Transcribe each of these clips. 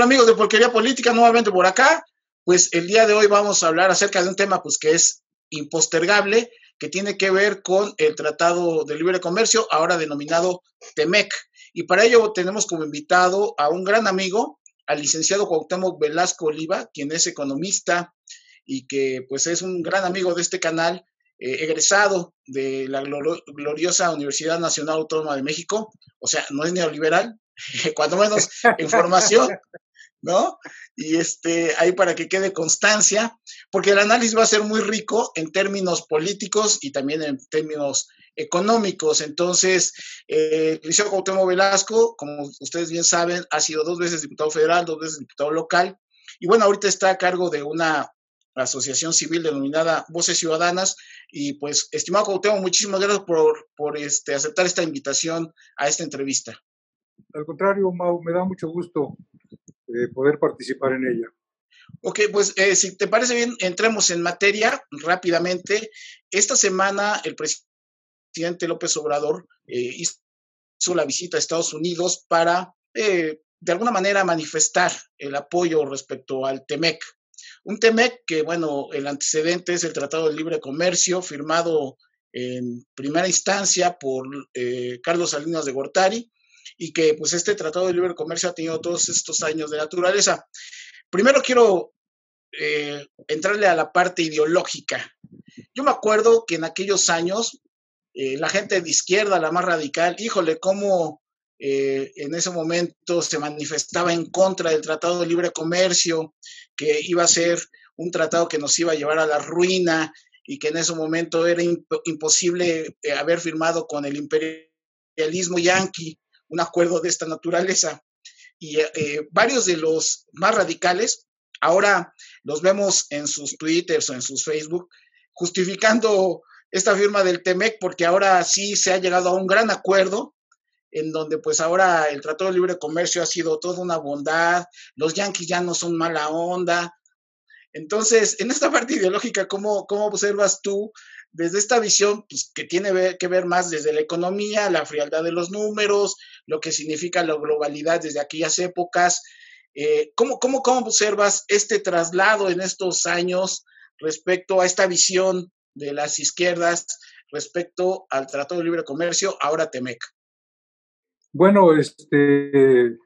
amigos de Porquería Política? Nuevamente por acá. Pues el día de hoy vamos a hablar acerca de un tema pues que es impostergable, que tiene que ver con el Tratado de Libre Comercio, ahora denominado TEMEC. Y para ello tenemos como invitado a un gran amigo, al licenciado Cuauhtémoc Velasco Oliva, quien es economista y que pues es un gran amigo de este canal, egresado de la gloriosa Universidad Nacional Autónoma de México, o sea, no es neoliberal, cuando menos en formación, ¿no? Y ahí para que quede constancia, porque el análisis va a ser muy rico en términos políticos y también en términos económicos. Entonces, Liceo Cuauhtémoc Velasco, como ustedes bien saben, ha sido 2 veces diputado federal, 2 veces diputado local, y bueno, ahorita está a cargo de una asociación civil denominada Voces Ciudadanas. Y pues, estimado Cuauhtémoc, muchísimas gracias por aceptar esta invitación a esta entrevista. Al contrario, Mau, me da mucho gusto poder participar en ella. Ok, pues si te parece bien, entremos en materia rápidamente. Esta semana el presidente López Obrador hizo la visita a Estados Unidos para, de alguna manera, manifestar el apoyo respecto al TEMEC. Un TEMEC que, bueno, el antecedente es el Tratado de Libre Comercio, firmado en primera instancia por Carlos Salinas de Gortari, y que pues este Tratado de Libre Comercio ha tenido todos estos años de naturaleza. Primero quiero entrarle a la parte ideológica. Yo me acuerdo que en aquellos años la gente de izquierda, la más radical, híjole, cómo en ese momento se manifestaba en contra del Tratado de Libre Comercio, que iba a ser un tratado que nos iba a llevar a la ruina y que en ese momento era imposible haber firmado con el imperialismo yanqui un acuerdo de esta naturaleza. Y varios de los más radicales ahora los vemos en sus twitters o en sus Facebook justificando esta firma del TEMEC, porque ahora sí se ha llegado a un gran acuerdo en donde pues ahora el Tratado de Libre Comercio ha sido toda una bondad, los yanquis ya no son mala onda. Entonces, en esta parte ideológica, ¿cómo observas tú desde esta visión pues, que tiene que ver más desde la economía, la frialdad de los números, lo que significa la globalidad desde aquellas épocas? ¿Cómo observas este traslado en estos años respecto a esta visión de las izquierdas respecto al Tratado de Libre Comercio, ahora TEMEC? Bueno, en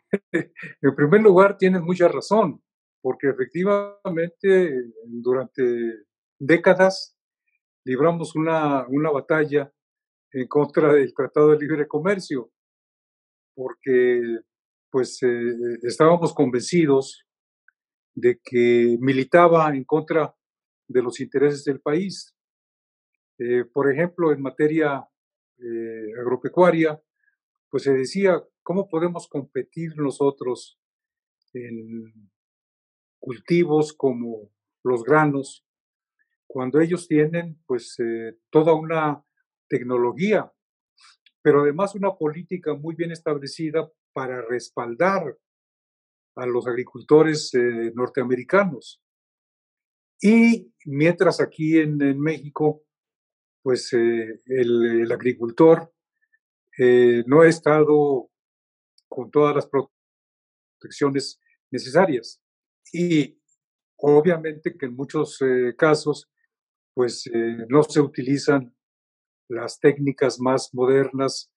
primer lugar tienes mucha razón, porque efectivamente durante décadas libramos una batalla en contra del Tratado de Libre Comercio, porque pues estábamos convencidos de que militaba en contra de los intereses del país. Por ejemplo, en materia agropecuaria, pues se decía, ¿cómo podemos competir nosotros en cultivos como los granos cuando ellos tienen pues toda una tecnología, pero además una política muy bien establecida para respaldar a los agricultores norteamericanos? Y mientras aquí en México, pues el agricultor no ha estado con todas las protecciones necesarias. Y obviamente que en muchos casos, pues no se utilizan las técnicas más modernas,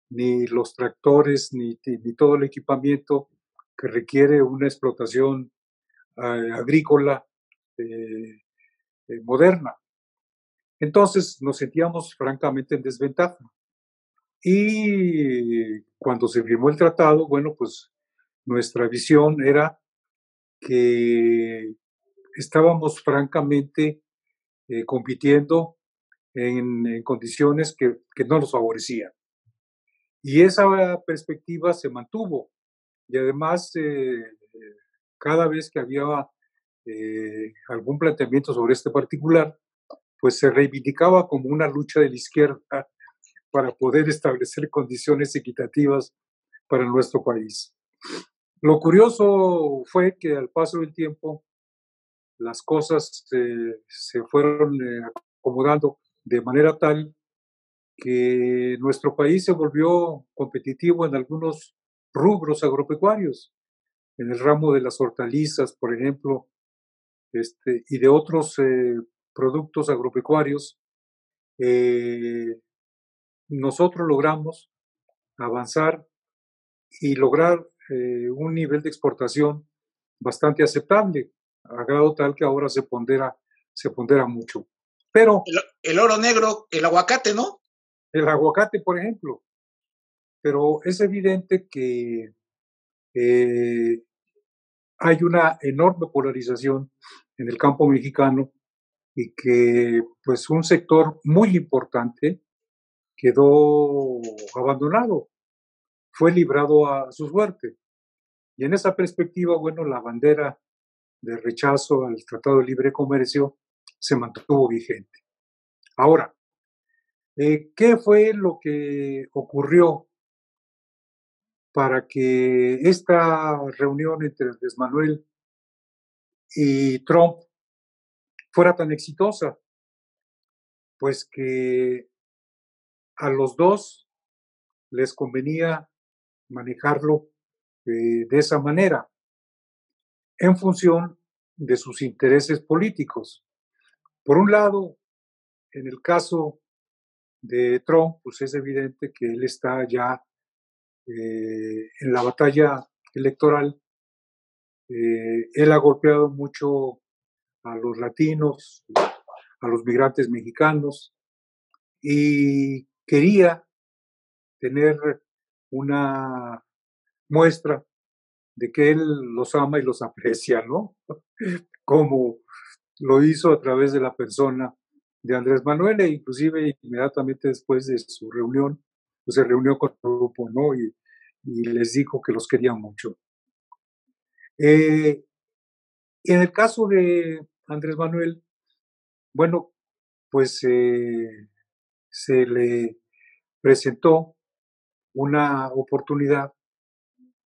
ni los tractores, ni todo el equipamiento que requiere una explotación agrícola moderna. Entonces nos sentíamos francamente en desventaja. Y cuando se firmó el tratado, bueno, pues nuestra visión era que estábamos francamente compitiendo en condiciones que no nos favorecían. Y esa perspectiva se mantuvo. Y además, cada vez que había algún planteamiento sobre este particular, pues se reivindicaba como una lucha de la izquierda para poder establecer condiciones equitativas para nuestro país. Lo curioso fue que al paso del tiempo las cosas se fueron acomodando de manera tal que nuestro país se volvió competitivo en algunos rubros agropecuarios. en el ramo de las hortalizas, por ejemplo, y de otros productos agropecuarios, nosotros logramos avanzar y lograr un nivel de exportación bastante aceptable, a grado tal que ahora se pondera mucho. Pero el oro negro, el aguacate, ¿no? el aguacate, por ejemplo, pero es evidente que hay una enorme polarización en el campo mexicano y que pues un sector muy importante quedó abandonado, fue librado a su suerte. Y en esa perspectiva, bueno, la bandera de rechazo al Tratado de Libre Comercio se mantuvo vigente. Ahora, ¿qué fue lo que ocurrió para que esta reunión entre Andrés Manuel y Trump fuera tan exitosa? Pues que a los dos les convenía manejarlo de esa manera, en función de sus intereses políticos. Por un lado, en el caso de Trump, pues es evidente que él está ya en la batalla electoral. Él ha golpeado mucho a los latinos, a los migrantes mexicanos, y quería tener una muestra de que él los ama y los aprecia, ¿no? Como lo hizo a través de la persona de Andrés Manuel, e inclusive inmediatamente después de su reunión, pues se reunió con el grupo, ¿no? Y les dijo que los quería mucho. En el caso de Andrés Manuel, bueno, pues se le presentó una oportunidad,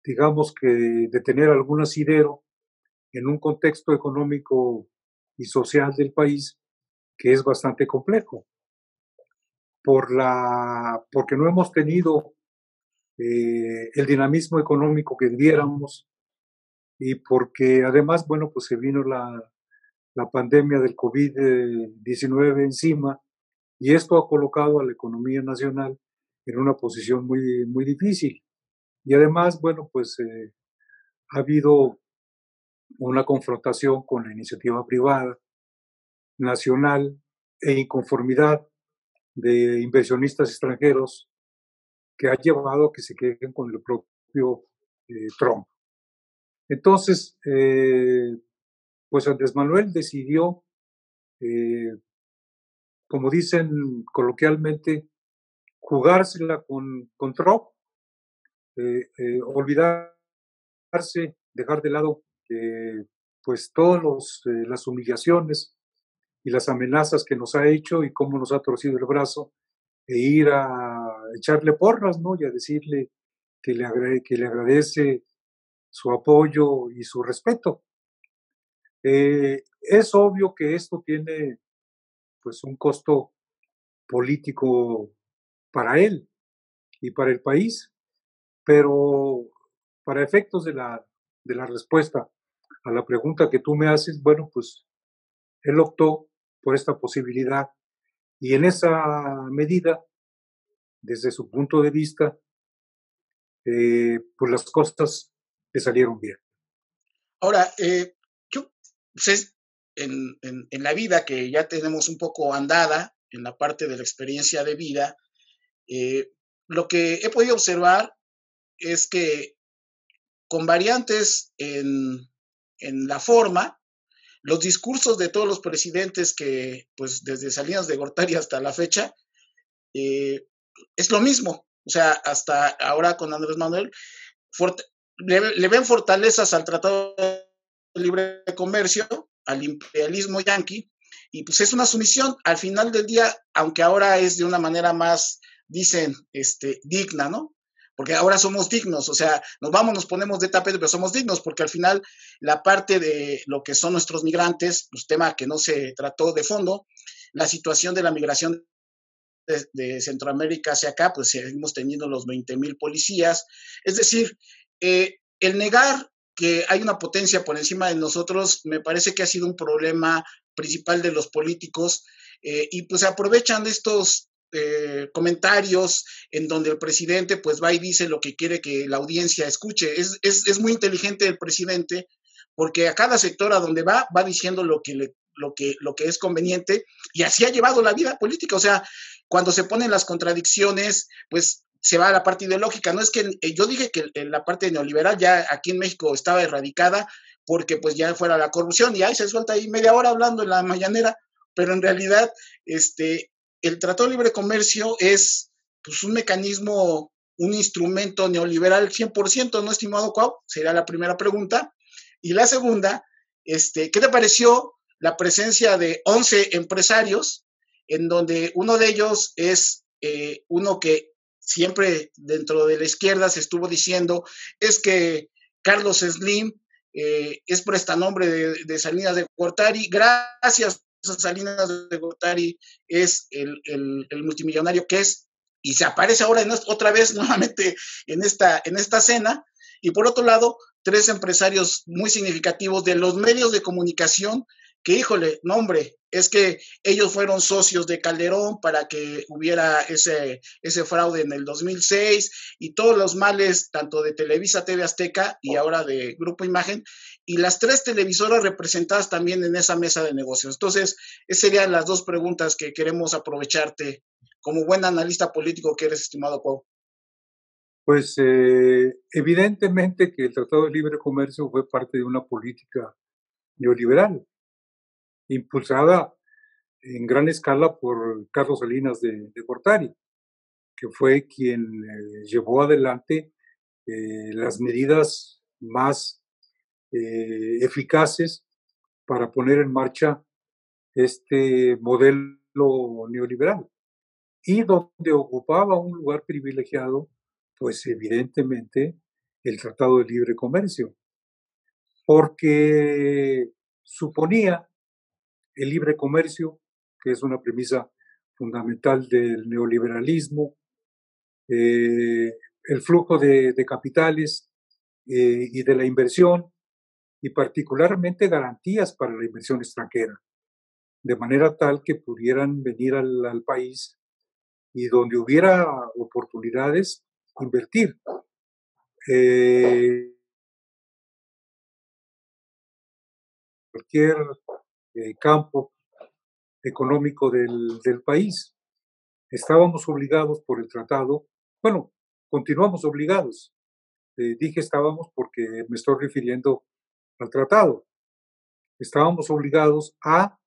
digamos que de tener algún asidero en un contexto económico y social del país que es bastante complejo, porque no hemos tenido el dinamismo económico que debiéramos, y porque además, bueno, pues se vino la pandemia del COVID-19 encima, y esto ha colocado a la economía nacional en una posición muy, muy difícil. Y además, bueno, pues ha habido una confrontación con la iniciativa privada, nacional, e inconformidad de inversionistas extranjeros que ha llevado a que se queden con el propio Trump. Entonces, pues Andrés Manuel decidió, como dicen coloquialmente, jugársela con Trump, olvidarse, dejar de lado pues todas las humillaciones y las amenazas que nos ha hecho y cómo nos ha torcido el brazo, e ir a echarle porras, ¿no? Y a decirle que le agradece su apoyo y su respeto. Es obvio que esto tiene pues un costo político para él y para el país, pero para efectos de la respuesta a la pregunta que tú me haces, bueno, pues él optó por esta posibilidad, y en esa medida, desde su punto de vista, pues las cosas le salieron bien. Ahora, yo, pues en la vida que ya tenemos un poco andada, en la parte de la experiencia de vida, lo que he podido observar es que con variantes en la forma, los discursos de todos los presidentes que, pues desde Salinas de Gortari hasta la fecha, es lo mismo. O sea, hasta ahora con Andrés Manuel, le ven fortalezas al Tratado de Libre Comercio, al imperialismo yanqui, y pues es una sumisión. Al final del día, aunque ahora es de una manera más, dicen, digna, ¿no? Porque ahora somos dignos, o sea, nos ponemos de tapete, pero somos dignos, porque al final la parte de lo que son nuestros migrantes, pues tema que no se trató de fondo, la situación de la migración de Centroamérica hacia acá, pues seguimos teniendo los 20,000 policías. Es decir, el negar que hay una potencia por encima de nosotros, me parece que ha sido un problema principal de los políticos, y pues aprovechan estos comentarios en donde el presidente pues va y dice lo que quiere que la audiencia escuche. Es muy inteligente el presidente porque a cada sector a donde va diciendo lo que es conveniente, y así ha llevado la vida política. O sea, cuando se ponen las contradicciones, pues se va a la parte ideológica. No es que yo dije que la parte neoliberal ya aquí en México estaba erradicada porque pues ya fuera la corrupción, y ahí se suelta ahí media hora hablando en la mañanera, pero en realidad el Tratado de Libre Comercio es pues un mecanismo, un instrumento neoliberal 100%, ¿no, estimado Cuau? Sería la primera pregunta. Y la segunda, ¿qué te pareció la presencia de 11 empresarios, en donde uno de ellos es uno que siempre dentro de la izquierda se estuvo diciendo, es que Carlos Slim es prestanombre de Salinas de Gortari, gracias a Salinas de Gortari es el multimillonario que es, y se aparece ahora otra vez nuevamente en esta cena. Y por otro lado, tres empresarios muy significativos de los medios de comunicación que, híjole, no hombre, es que ellos fueron socios de Calderón para que hubiera ese fraude en el 2006 y todos los males, tanto de Televisa, TV Azteca y ahora de Grupo Imagen, y las tres televisoras representadas también en esa mesa de negocios. Entonces, esas serían las dos preguntas que queremos aprovecharte como buen analista político que eres, estimado Cuau. Pues evidentemente que el Tratado de Libre Comercio fue parte de una política neoliberal, impulsada en gran escala por Carlos Salinas de Gortari, que fue quien llevó adelante las medidas más eficaces para poner en marcha este modelo neoliberal, y donde ocupaba un lugar privilegiado, pues evidentemente el Tratado de Libre Comercio, porque suponía el libre comercio, que es una premisa fundamental del neoliberalismo, el flujo de capitales y de la inversión, y particularmente garantías para la inversión extranjera, de manera tal que pudieran venir al país y donde hubiera oportunidades, invertir. Cualquier campo económico del país. Estábamos obligados por el tratado, bueno, continuamos obligados. Dije estábamos porque me estoy refiriendo al tratado. Estábamos obligados a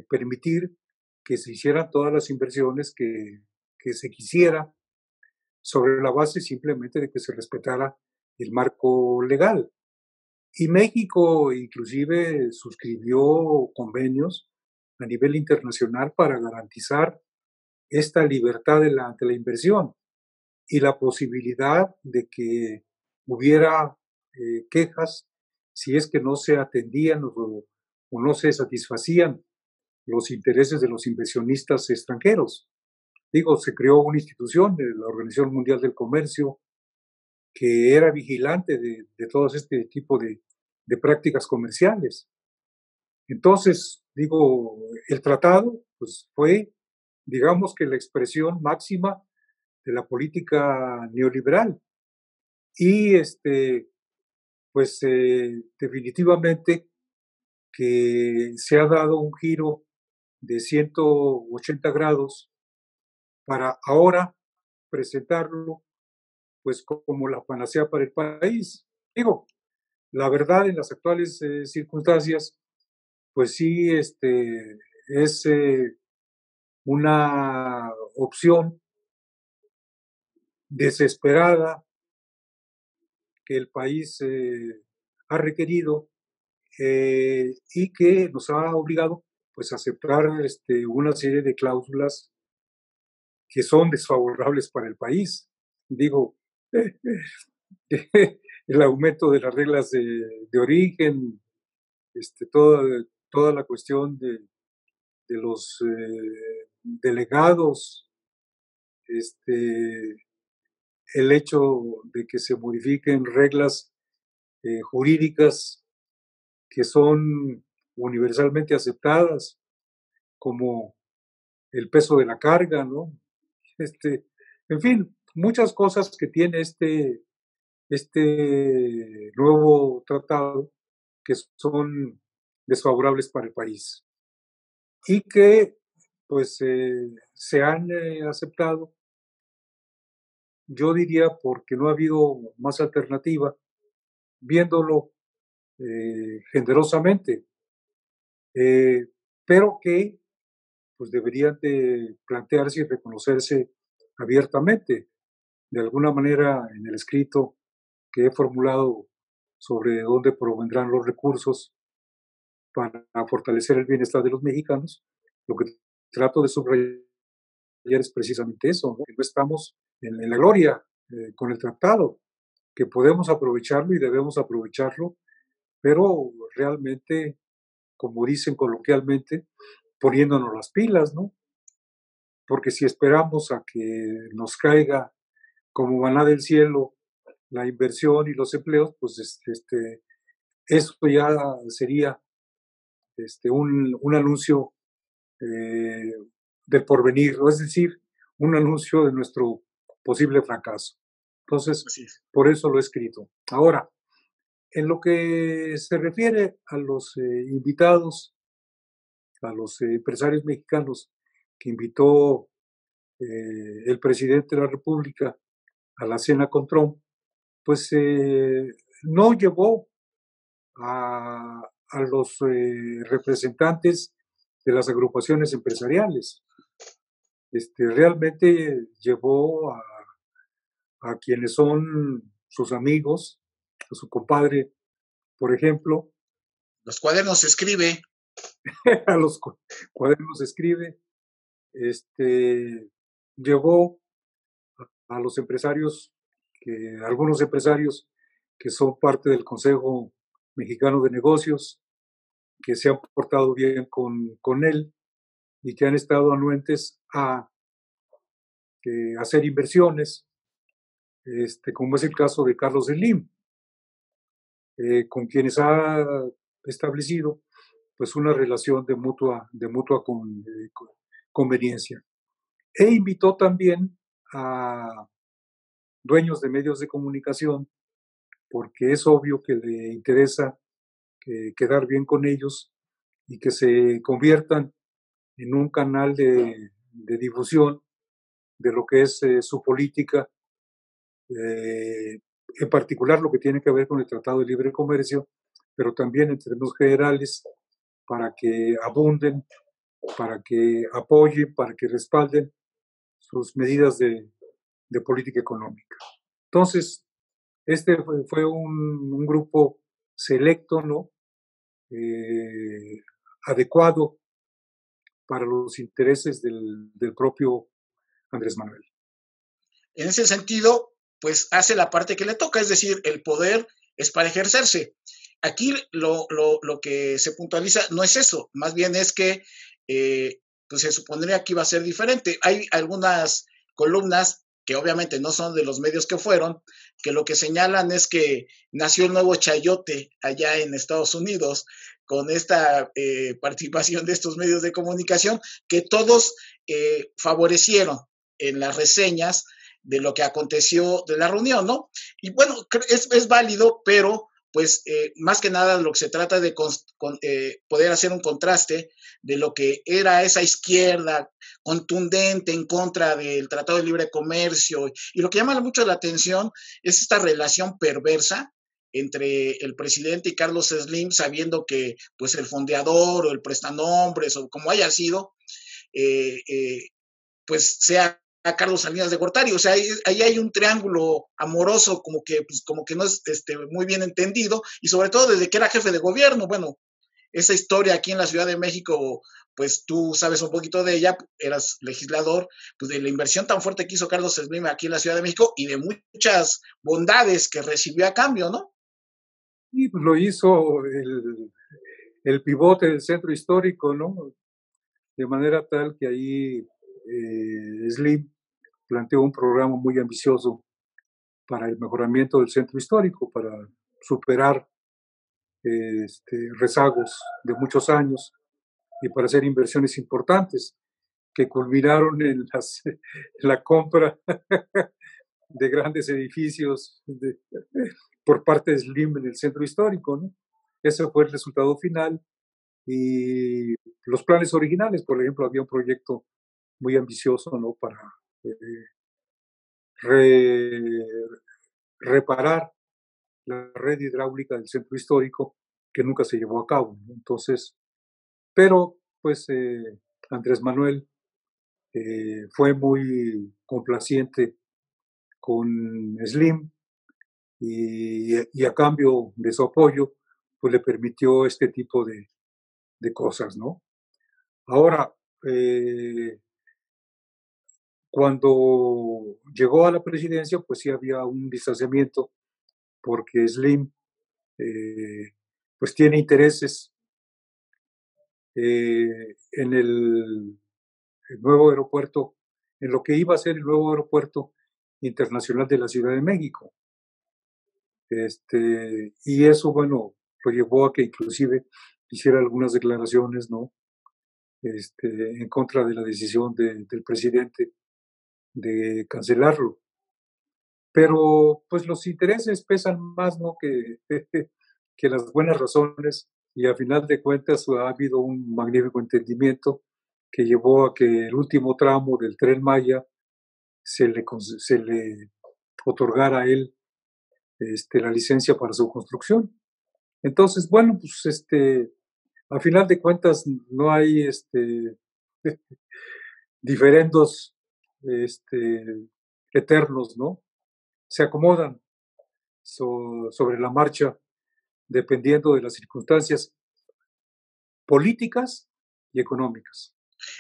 permitir que se hicieran todas las inversiones que se quisiera, sobre la base simplemente de que se respetara el marco legal. Y México inclusive suscribió convenios a nivel internacional para garantizar esta libertad de la inversión y la posibilidad de que hubiera quejas si es que no se atendían o no se satisfacían los intereses de los inversionistas extranjeros. Digo, se creó una institución, la Organización Mundial del Comercio, que era vigilante de todo este tipo de prácticas comerciales. Entonces, digo, el tratado pues, fue, digamos que la expresión máxima de la política neoliberal. Y pues definitivamente que se ha dado un giro de 180 grados para ahora presentarlo pues como la panacea para el país. Digo, la verdad en las actuales circunstancias, pues sí, es una opción desesperada que el país ha requerido y que nos ha obligado pues a aceptar una serie de cláusulas que son desfavorables para el país. Digo, el aumento de las reglas de origen, toda la cuestión de los delegados, el hecho de que se modifiquen reglas jurídicas que son universalmente aceptadas, como el peso de la carga, ¿no? En fin, muchas cosas que tiene este nuevo tratado que son desfavorables para el país y que pues se han aceptado, yo diría porque no ha habido más alternativa, viéndolo generosamente, pero que pues deberían de plantearse y reconocerse abiertamente. De alguna manera, en el escrito que he formulado sobre dónde provendrán los recursos para fortalecer el bienestar de los mexicanos, lo que trato de subrayar es precisamente eso, ¿no? Que no estamos en la gloria con el tratado, que podemos aprovecharlo y debemos aprovecharlo, pero realmente, como dicen coloquialmente, poniéndonos las pilas, ¿no? Porque si esperamos a que nos caiga como maná del cielo la inversión y los empleos, pues eso ya sería un anuncio del porvenir, es decir, un anuncio de nuestro posible fracaso. Entonces, por eso lo he escrito. Ahora, en lo que se refiere a los invitados, a los empresarios mexicanos que invitó el presidente de la República a la cena con Trump, pues no llevó a los representantes de las agrupaciones empresariales. Realmente llevó a quienes son sus amigos, a su compadre, por ejemplo. Los cuadernos se escribe. A los cuadernos se escribe. Llevó a los empresarios, algunos empresarios que son parte del Consejo Mexicano de Negocios, que se han portado bien con él y que han estado anuentes a hacer inversiones, como es el caso de Carlos Slim, con quienes ha establecido pues una relación de mutua conveniencia. E invitó también a dueños de medios de comunicación, porque es obvio que le interesa quedar bien con ellos y que se conviertan en un canal de difusión de lo que es su política, en particular lo que tiene que ver con el Tratado de Libre Comercio, pero también en términos generales, para que abunden, para que apoyen, para que respalden sus medidas de política económica. Entonces, fue un grupo selecto, ¿no? Adecuado para los intereses del propio Andrés Manuel. En ese sentido, pues hace la parte que le toca, es decir, el poder es para ejercerse. Aquí lo que se puntualiza no es eso, más bien es que pues se supondría que iba a ser diferente. Hay algunas columnas que obviamente no son de los medios que fueron, que lo que señalan es que nació el nuevo chayote allá en Estados Unidos con esta participación de estos medios de comunicación, que todos favorecieron en las reseñas de lo que aconteció de la reunión, ¿no? Y bueno, es válido, pero pues más que nada lo que se trata de poder hacer un contraste de lo que era esa izquierda contundente en contra del Tratado de Libre Comercio, y lo que llama mucho la atención es esta relación perversa entre el presidente y Carlos Slim, sabiendo que pues el fondeador o el prestanombres o como haya sido, pues sea a Carlos Salinas de Gortari. O sea, ahí hay un triángulo amoroso como que no es muy bien entendido, y sobre todo desde que era jefe de gobierno. Bueno, esa historia aquí en la Ciudad de México, pues tú sabes un poquito de ella, eras legislador, pues de la inversión tan fuerte que hizo Carlos Slim aquí en la Ciudad de México y de muchas bondades que recibió a cambio, ¿no? Y pues lo hizo el pivote del centro histórico, ¿no? De manera tal que ahí Slim planteó un programa muy ambicioso para el mejoramiento del centro histórico, para superar rezagos de muchos años y para hacer inversiones importantes que culminaron en la compra de grandes edificios por parte de Slim en el centro histórico, ¿no? Ese fue el resultado final. Y los planes originales, por ejemplo, había un proyecto muy ambicioso, ¿no? Para reparar la red hidráulica del centro histórico, que nunca se llevó a cabo, ¿no? Entonces, pero pues Andrés Manuel fue muy complaciente con Slim y a cambio de su apoyo, pues le permitió este tipo de cosas, ¿no? Ahora, cuando llegó a la presidencia, pues sí había un distanciamiento porque Slim pues tiene intereses en el nuevo aeropuerto, en lo que iba a ser el nuevo aeropuerto internacional de la Ciudad de México. Y eso, bueno, lo llevó a que inclusive hiciera algunas declaraciones, ¿no? En contra de la decisión del presidente de cancelarlo. Pero pues los intereses pesan más, ¿no? Que las buenas razones, y a final de cuentas ha habido un magnífico entendimiento que llevó a que el último tramo del Tren Maya se le otorgara a él la licencia para su construcción. Entonces, bueno, pues a final de cuentas no hay diferendos eternos, ¿no? Se acomodan sobre la marcha dependiendo de las circunstancias políticas y económicas.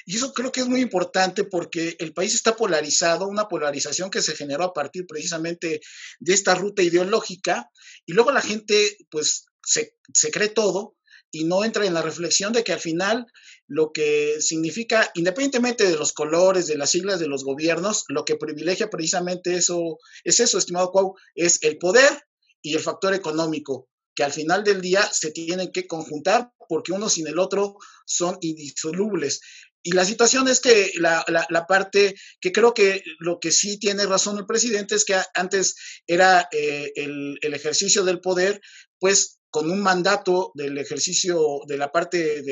Y eso creo que es muy importante porque el país está polarizado, una polarización que se generó a partir precisamente de esta ruta ideológica, y luego la gente pues se cree todo y no entra en la reflexión de que al final lo que significa, independientemente de los colores, de las siglas de los gobiernos, lo que privilegia precisamente eso, es eso, estimado Cuau, es el poder y el factor económico, que al final del día se tienen que conjuntar porque uno sin el otro son indisolubles. Y la situación es que la parte que creo que lo que sí tiene razón el presidente es que antes era el ejercicio del poder, pues con un mandato del ejercicio de la parte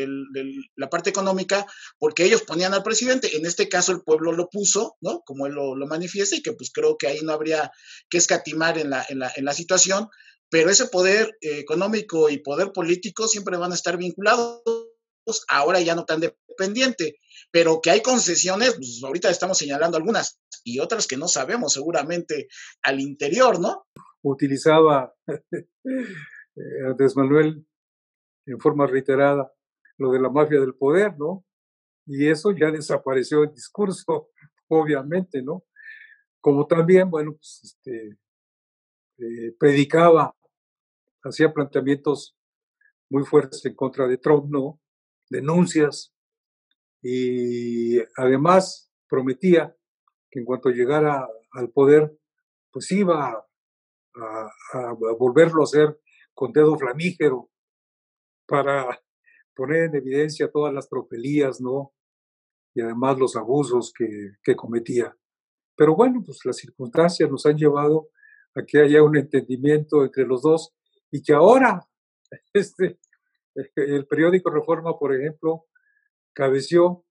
económica, porque ellos ponían al presidente, en este caso el pueblo lo puso, ¿no? Como él lo manifiesta, y que pues creo que ahí no habría que escatimar en la situación, pero ese poder económico y poder político siempre van a estar vinculados, ahora ya no tan dependiente, pero que hay concesiones, pues ahorita estamos señalando algunas y otras que no sabemos seguramente al interior, ¿no? Utilizaba Andrés Manuel en forma reiterada lo de la mafia del poder, ¿no? Y eso ya desapareció el discurso, obviamente, ¿no? Como también, bueno, pues predicaba, hacía planteamientos muy fuertes en contra de Trump, ¿no? Denuncias, y además prometía que en cuanto llegara al poder, pues iba a volverlo a hacer con dedo flamígero para poner en evidencia todas las tropelías, ¿no? Y además los abusos que cometía. Pero bueno, pues las circunstancias nos han llevado a que haya un entendimiento entre los dos y que ahora este, el periódico Reforma, por ejemplo, cabeció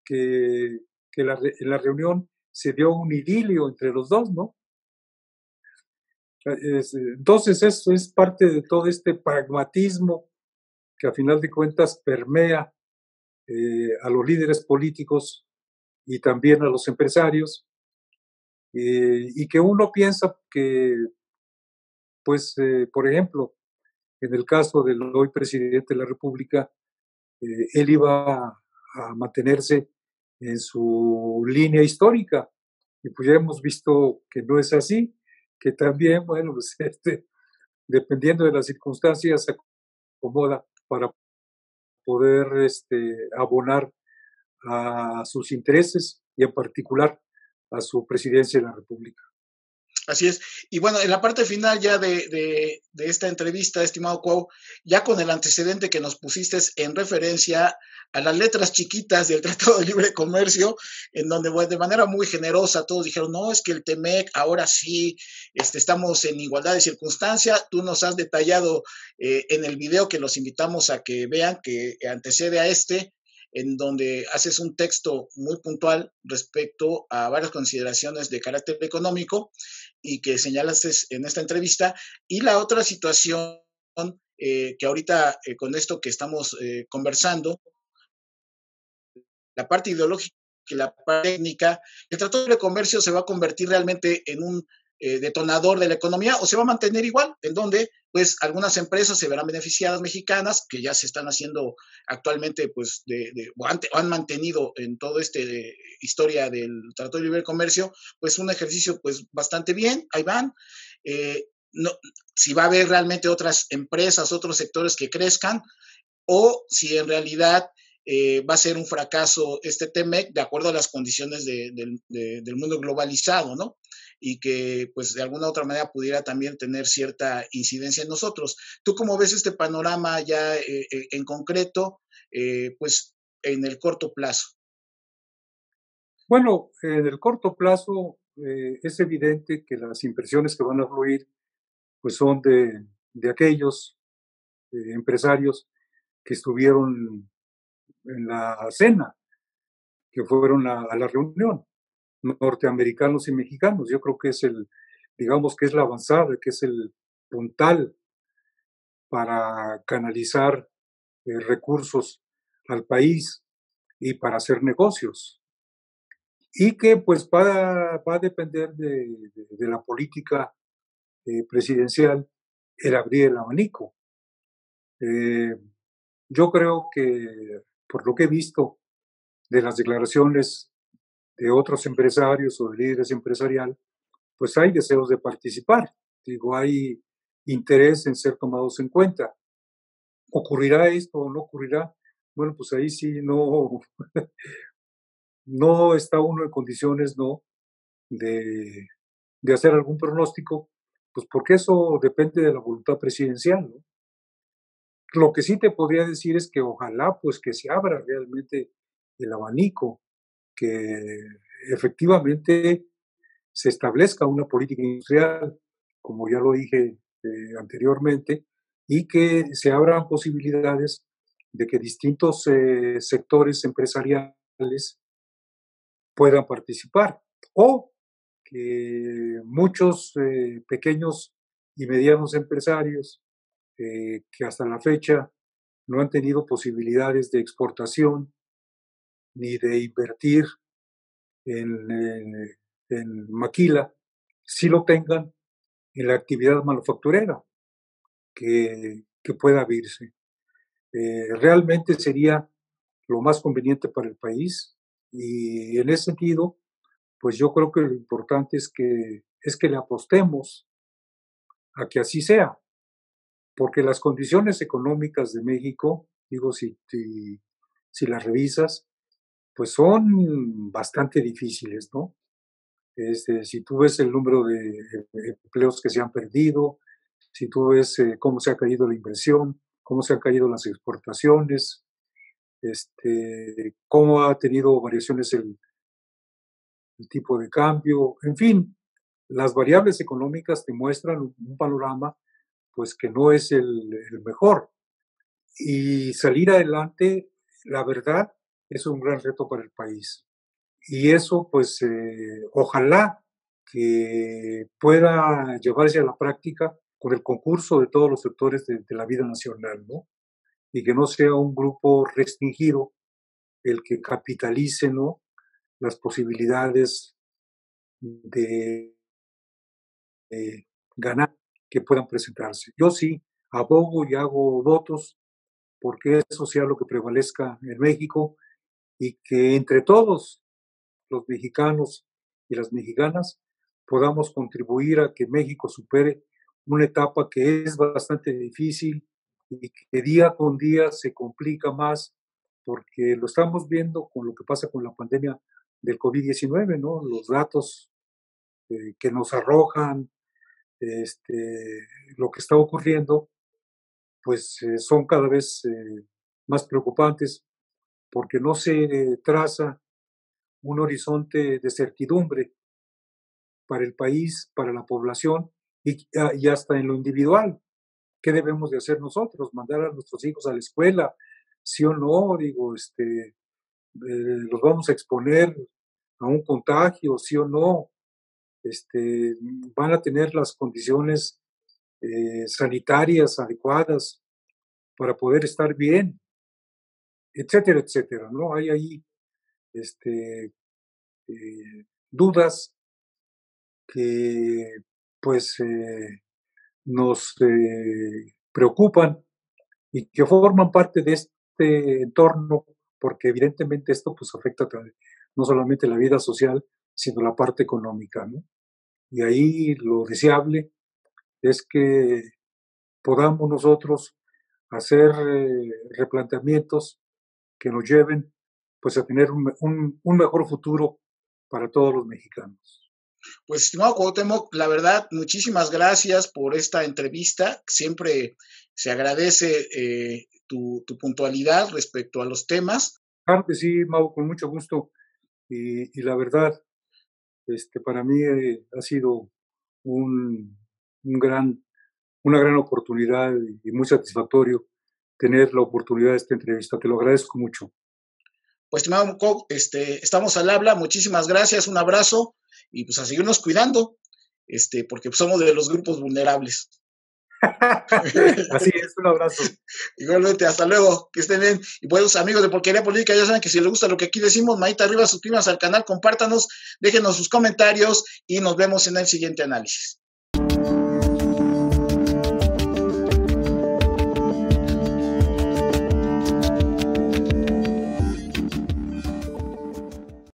que en la reunión se dio un idilio entre los dos, ¿no? Entonces, eso es parte de todo este pragmatismo que a final de cuentas permea a los líderes políticos y también a los empresarios, y que uno piensa que, pues, por ejemplo, en el caso del hoy presidente de la República, él iba a mantenerse en su línea histórica, y pues ya hemos visto que no es así, que también, bueno, pues, dependiendo de las circunstancias, se acomoda para poder abonar a sus intereses y en particular a su presidencia de la República. Así es. Y bueno, en la parte final ya de esta entrevista, estimado Cuau, ya con el antecedente que nos pusiste en referencia a las letras chiquitas del Tratado de Libre Comercio, en donde bueno, de manera muy generosa todos dijeron, no, es que el TEMEC ahora sí estamos en igualdad de circunstancia. Tú nos has detallado en el video que los invitamos a que vean que antecede a en donde haces un texto muy puntual respecto a varias consideraciones de carácter económico y que señalaste en esta entrevista. Y la otra situación que ahorita con esto que estamos conversando, la parte ideológica y la parte técnica, el Tratado de Comercio se va a convertir realmente en un detonador de la economía o se va a mantener igual, en donde pues algunas empresas se verán beneficiadas mexicanas que ya se están haciendo actualmente pues o han mantenido en toda esta historia del Tratado de Libre Comercio pues un ejercicio pues bastante bien, ahí van. No, si va a haber realmente otras empresas, otros sectores que crezcan, o si en realidad va a ser un fracaso este TEMEC de acuerdo a las condiciones del mundo globalizado, ¿no? Y que pues de alguna otra manera pudiera también tener cierta incidencia en nosotros. ¿Tú cómo ves este panorama ya en concreto, pues en el corto plazo? Bueno, en el corto plazo es evidente que las inversiones que van a fluir pues son de aquellos empresarios que estuvieron en la cena, que fueron a la reunión, norteamericanos y mexicanos. Yo creo que es digamos que es la avanzada, que es el puntal para canalizar recursos al país y para hacer negocios. Y que pues va a depender de la política presidencial el abrir el abanico. Eh, yo creo que, por lo que he visto de las declaraciones de otros empresarios o de líderes empresariales, pues hay deseos de participar. Digo, hay interés en ser tomados en cuenta. ¿Ocurrirá esto o no ocurrirá? Bueno, pues ahí sí no está uno en condiciones, ¿no? De, de hacer algún pronóstico, pues porque eso depende de la voluntad presidencial, ¿no? Lo que sí te podría decir es que ojalá pues que se abra realmente el abanico, que efectivamente se establezca una política industrial, como ya lo dije anteriormente, y que se abran posibilidades de que distintos sectores empresariales puedan participar o que muchos pequeños y medianos empresarios que hasta la fecha no han tenido posibilidades de exportación ni de invertir en maquila, sí lo tengan en la actividad manufacturera que pueda abrirse. Realmente sería lo más conveniente para el país y en ese sentido, pues yo creo que lo importante es que le apostemos a que así sea, porque las condiciones económicas de México, digo, si las revisas, pues son bastante difíciles, ¿no? Si tú ves el número de empleos que se han perdido, si tú ves cómo se ha caído la inversión, cómo se han caído las exportaciones, cómo ha tenido variaciones el tipo de cambio, en fin, las variables económicas te muestran un panorama pues que no es el mejor. Y salir adelante, la verdad, es un gran reto para el país. Y eso, pues, ojalá que pueda llevarse a la práctica con el concurso de todos los sectores de la vida nacional, ¿no? Y que no sea un grupo restringido el que capitalice, ¿no? Las posibilidades de ganar que puedan presentarse. Yo sí abogo y hago votos porque eso sea lo que prevalezca en México y que entre todos los mexicanos y las mexicanas podamos contribuir a que México supere una etapa que es bastante difícil y que día con día se complica más porque lo estamos viendo con lo que pasa con la pandemia del COVID-19, ¿no? Los datos que nos arrojan lo que está ocurriendo, pues son cada vez más preocupantes porque no se traza un horizonte de certidumbre para el país, para la población y hasta en lo individual. ¿Qué debemos de hacer nosotros? ¿Mandar a nuestros hijos a la escuela? ¿Sí o no? Digo, los vamos a exponer a un contagio, sí o no, van a tener las condiciones sanitarias adecuadas para poder estar bien, etcétera, etcétera, ¿no? Hay ahí dudas que pues nos preocupan y que forman parte de este entorno, porque evidentemente esto pues afecta no solamente la vida social, sino la parte económica, ¿no? Y ahí lo deseable es que podamos nosotros hacer replanteamientos que nos lleven pues a tener un mejor futuro para todos los mexicanos. Pues, estimado Cuauhtémoc, la verdad, muchísimas gracias por esta entrevista. Siempre se agradece tu puntualidad respecto a los temas. Claro que sí, Mau, con mucho gusto. Y la verdad, para mí ha sido un una gran oportunidad y muy satisfactorio tener la oportunidad de esta entrevista. Te lo agradezco mucho. Pues, estimado Cuau, estamos al habla. Muchísimas gracias, un abrazo y pues a seguirnos cuidando, porque somos de los grupos vulnerables. Así es, un abrazo. Igualmente, hasta luego, que estén bien. Y pues, amigos de Porquería Política, ya saben que si les gusta lo que aquí decimos, manita arriba, suscríbanse al canal, compártanos, déjenos sus comentarios y nos vemos en el siguiente análisis.